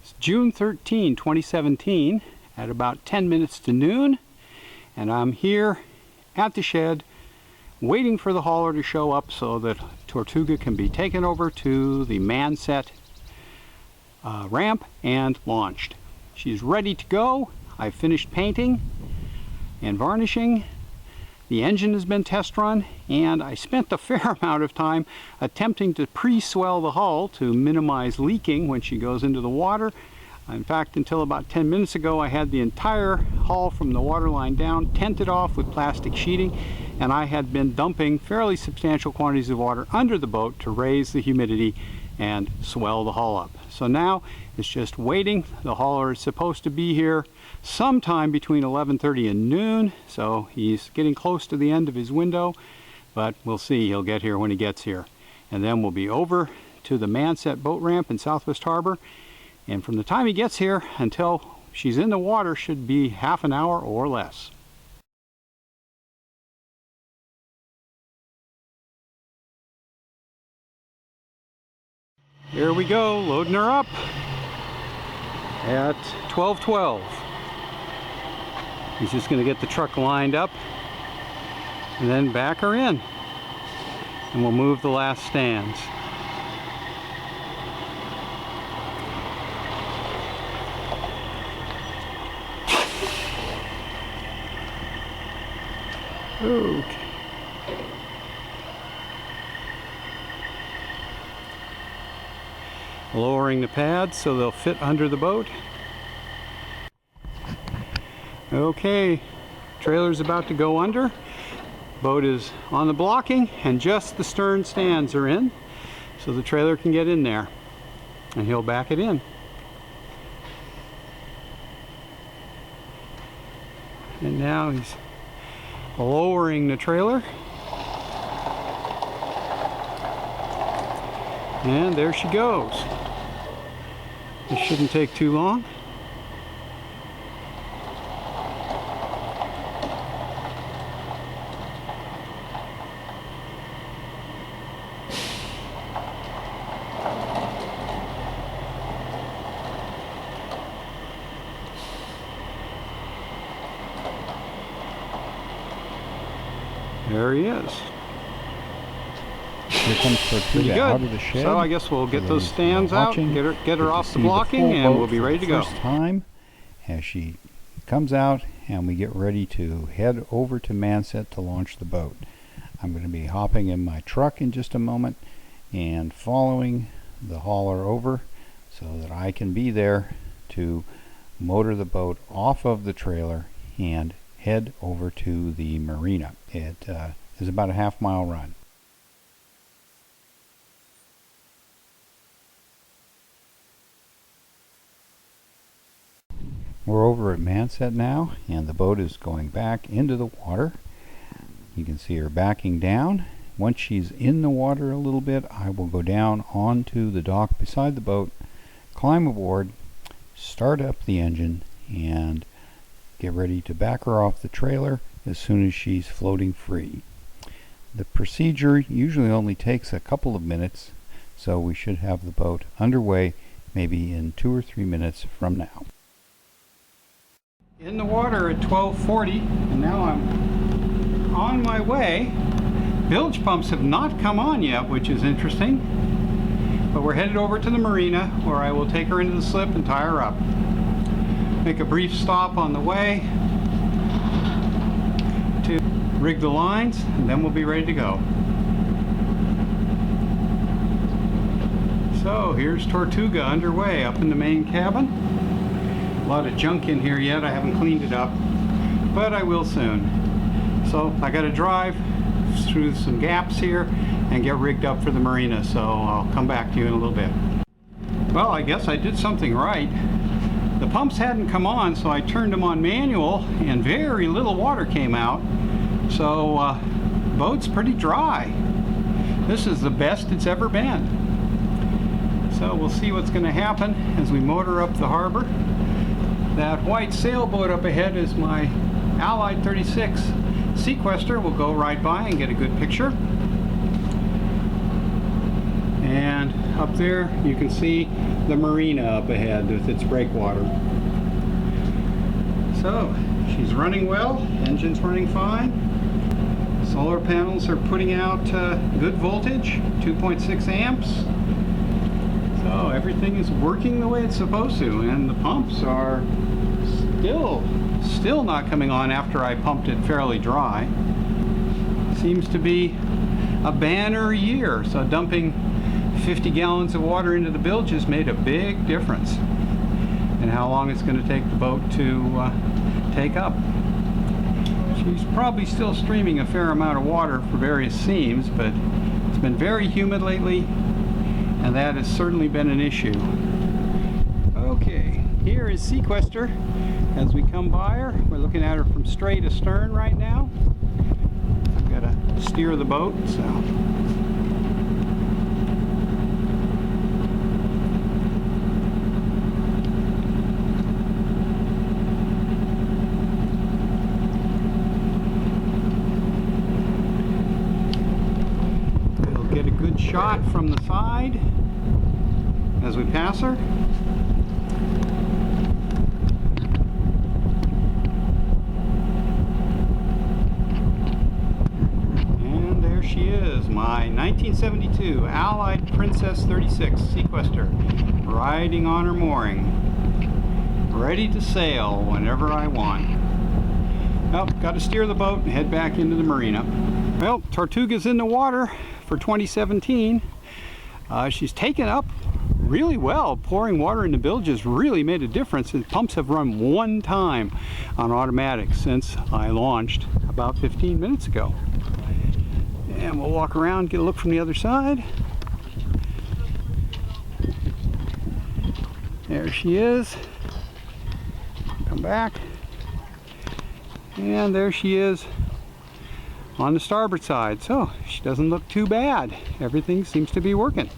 It's June 13, 2017 at about 10 minutes to noon, and I'm here at the shed waiting for the hauler to show up so that Tortuga can be taken over to the Manset ramp and launched. She's ready to go. I've finished painting and varnishing. The engine has been test run, and I spent a fair amount of time attempting to pre-swell the hull to minimize leaking when she goes into the water. In fact, until about 10 minutes ago, I had the entire hull from the waterline down tented off with plastic sheeting, and I had been dumping fairly substantial quantities of water under the boat to raise the humidity and swell the hull up. So now it's just waiting. The hauler is supposed to be here sometime between 11:30 and noon, so he's getting close to the end of his window, but we'll see. He'll get here when he gets here. And then we'll be over to the Manset boat ramp in Southwest Harbor, and from the time he gets here until she's in the water should be half an hour or less. Here we go, loading her up at 12:12. He's just going to get the truck lined up and then back her in, and we'll move the last stands. Okay. Lowering the pads so they'll fit under the boat. Okay, trailer's about to go under. Boat is on the blocking and just the stern stands are in, so the trailer can get in there, and he'll back it in. And now he's lowering the trailer. And there she goes. This shouldn't take too long. There he is. Here comes Tortuga out of the shed. So I guess we'll get those stands out, get her off the blocking, and we'll be ready to go. First time as she comes out, and we get ready to head over to Manset to launch the boat. I'm going to be hopping in my truck in just a moment and following the hauler over so that I can be there to motor the boat off of the trailer and head over to the marina. It is about a half-mile run. We're over at Manset now, and the boat is going back into the water. You can see her backing down. Once she's in the water a little bit, I will go down onto the dock beside the boat, climb aboard, start up the engine, and get ready to back her off the trailer as soon as she's floating free. The procedure usually only takes a couple of minutes, so we should have the boat underway maybe in 2 or 3 minutes from now. In the water at 12:40, and now I'm on my way. Bilge pumps have not come on yet, which is interesting, but we're headed over to the marina where I will take her into the slip and tie her up. Make a brief stop on the way to rig the lines, and then we'll be ready to go. So here's Tortuga underway up in the main cabin. A lot of junk in here yet. I haven't cleaned it up, but I will soon. So I got to drive through some gaps here and get rigged up for the marina, so I'll come back to you in a little bit. Well, I guess I did something right. The pumps hadn't come on, so I turned them on manual, and very little water came out, so boat's pretty dry. This is the best it's ever been. So we'll see what's going to happen as we motor up the harbor. That white sailboat up ahead is my Allied 36 Sequester. We'll go right by and get a good picture. And up there you can see the marina up ahead with its breakwater. So she's running well, engine's running fine. Solar panels are putting out good voltage, 2.6 amps. So everything is working the way it's supposed to, and the pumps are still not coming on after I pumped it fairly dry. Seems to be a banner year, so dumping 50 gallons of water into the bilge has made a big difference in how long it's going to take the boat to take up. She's probably still streaming a fair amount of water for various seams, but it's been very humid lately, and that has certainly been an issue. Okay, here is Sequester as we come by her. We're looking at her from straight astern right now. I've got to steer the boat, so. Get a good shot from the side as we pass her. And there she is, my 1972 Allied Princess 36 Sequester, riding on her mooring, ready to sail whenever I want. Well, got to steer the boat and head back into the marina. Well, Tortuga's in the water for 2017. She's taken up really well. Pouring water in the bilges really made a difference. The pumps have run one time on automatic since I launched about 15 minutes ago. And we'll walk around, get a look from the other side. There she is. Come back. And there she is on the starboard side. So she doesn't look too bad. Everything seems to be working.